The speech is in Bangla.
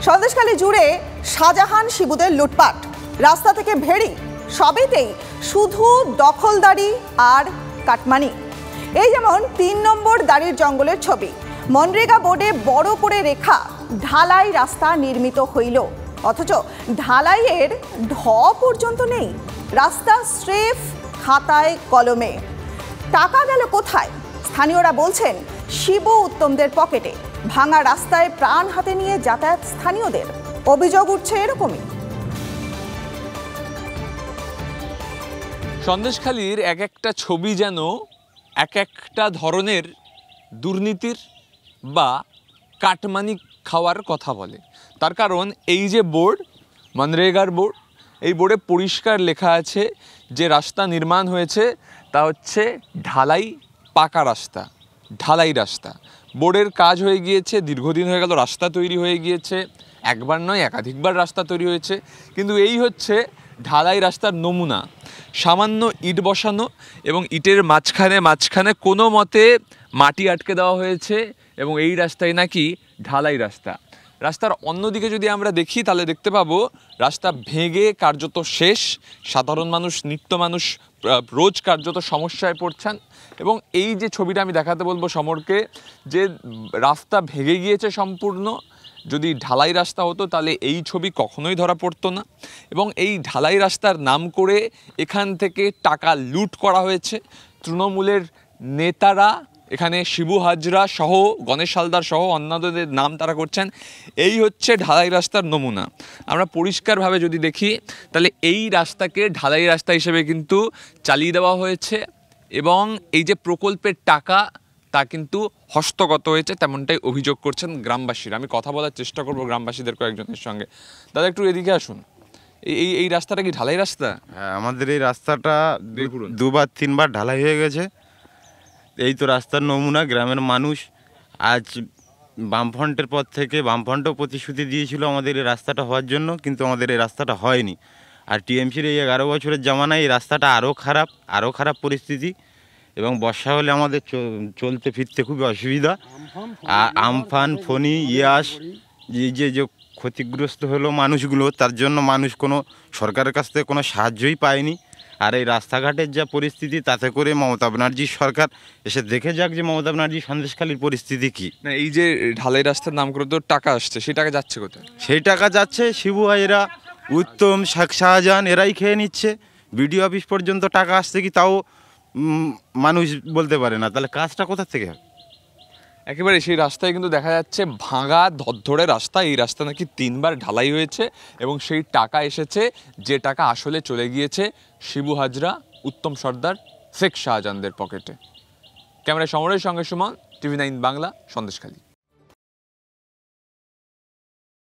সন্দেশখালী জুড়ে শাহজাহান শিবুদের লুটপাট, রাস্তা থেকে ভেড়ি, সবেতেই শুধু দখলদারি আর কাটমানি। এই যেমন ৩ নম্বর দাড়ির জঙ্গলের ছবি। মনরেগা বোর্ডে বড় করে রেখা ঢালাই রাস্তা নির্মিত হইল, অথচ ঢালাইয়ের ঢ পর্যন্ত নেই। রাস্তা স্রেফ খাতায় কলমে। টাকা গেল কোথায়? স্থানীয়রা বলছেন শিবু উত্তমদের পকেটে। ভাঙা রাস্তায় প্রাণ হাতে নিয়ে যাতায়াত স্থানীয়দের। অভিযোগ উঠছে এরকমই। সন্দেশখালীর এক একটা ছবি যেন এক একটা ধরনের দুর্নীতির বা কাটমানি খাওয়ার কথা বলে। তার কারণ এই যে বোর্ড, মনরেগার বোর্ড, এই বোর্ডে পরিষ্কার লেখা আছে যে রাস্তা নির্মাণ হয়েছে তা হচ্ছে ঢালাই পাকা রাস্তা, ঢালাই রাস্তা। বোর্ডের কাজ হয়ে গিয়েছে, দীর্ঘদিন হয়ে গেল, রাস্তা তৈরি হয়ে গিয়েছে, একবার নয় একাধিকবার রাস্তা তৈরি হয়েছে, কিন্তু এই হচ্ছে ঢালাই রাস্তার নমুনা। সামান্য ইট বসানো এবং ইটের মাঝখানে কোনো মতে মাটি আটকে দেওয়া হয়েছে এবং এই রাস্তায় নাকি ঢালাই রাস্তা। রাস্তার অন্যদিকে যদি আমরা দেখি তাহলে দেখতে পাবো রাস্তা ভেঙে কার্যত শেষ। সাধারণ মানুষ, নিত্য মানুষ রোজ কার্যত সমস্যায় পড়ছেন। এবং এই যে ছবিটা আমি দেখাতে বলবো সমরকে, যে রাস্তা ভেঙে গিয়েছে সম্পূর্ণ। যদি ঢালাই রাস্তা হতো তাহলে এই ছবি কখনোই ধরা পড়তো না। এবং এই ঢালাই রাস্তার নাম করে এখান থেকে টাকা লুট করা হয়েছে। তৃণমূলের নেতারা এখানে শিবু হাজরা সহ, গণেশ হালদার সহ অন্যান্যদের নাম তারা করছেন। এই হচ্ছে ঢালাই রাস্তার নমুনা। আমরা পরিষ্কারভাবে যদি দেখি তাহলে এই রাস্তাকে ঢালাই রাস্তা হিসেবে কিন্তু চালিয়ে দেওয়া হয়েছে এবং এই যে প্রকল্পের টাকা তা কিন্তু হস্তগত হয়েছে, তেমনটাই অভিযোগ করছেন গ্রামবাসীরা। আমি কথা বলার চেষ্টা করব গ্রামবাসীদের কয়েকজনের সঙ্গে। দাদা একটু এদিকে আসুন। এই রাস্তাটা কি ঢালাই রাস্তা? হ্যাঁ, আমাদের এই রাস্তাটা 2-3 বার ঢালাই হয়ে গেছে। এই তো রাস্তার নমুনা। গ্রামের মানুষ আজ বামফ্রন্টের পর থেকে, বামফ্রন্টও প্রতিশ্রুতি দিয়েছিল আমাদের এই রাস্তাটা হওয়ার জন্য, কিন্তু আমাদের এই রাস্তাটা হয়নি। আর টিএমসির এই 11 বছরের জামানায় এই রাস্তাটা আরও খারাপ পরিস্থিতি এবং বর্ষা হলে আমাদের চলতে ফিরতে খুবই অসুবিধা। আর আমফান, ফণী, ইয়াস, এই যে ক্ষতিগ্রস্ত হলো মানুষগুলো, তার জন্য মানুষ কোনো সরকারের কাছ থেকে কোনো সাহায্যই পায়নি। আর এই রাস্তাঘাটের যা পরিস্থিতি, তাতে করে মমতা ব্যানার্জির সরকার এসে দেখে যাক যে মমতা ব্যানার্জি সন্দেশখালীর পরিস্থিতি কী। না, এই যে ঢালাই রাস্তার নাম করে তো টাকা আসছে, সেই টাকা যাচ্ছে কোথায়? সেই টাকা যাচ্ছে শিবু ভাইয়েরা, উত্তম, শাহজাহান এরাই খেয়ে নিচ্ছে। বিডিও অফিস পর্যন্ত টাকা আসছে কি তাও মানুষ বলতে পারে না। তাহলে কাজটা কোথা থেকে হয়? একেবারে সেই রাস্তায় কিন্তু দেখা যাচ্ছে ভাঙা ধরধরে রাস্তা। এই রাস্তা নাকি 3বার ঢালাই হয়েছে এবং সেই টাকা এসেছে, যে টাকা আসলে চলে গিয়েছে শিবু হাজরা, উত্তম সর্দার, শেখ শাহজাহানদের পকেটে। ক্যামেরায় সমরের সঙ্গে সুমন, TV9 বাংলা, সন্দেশখালী।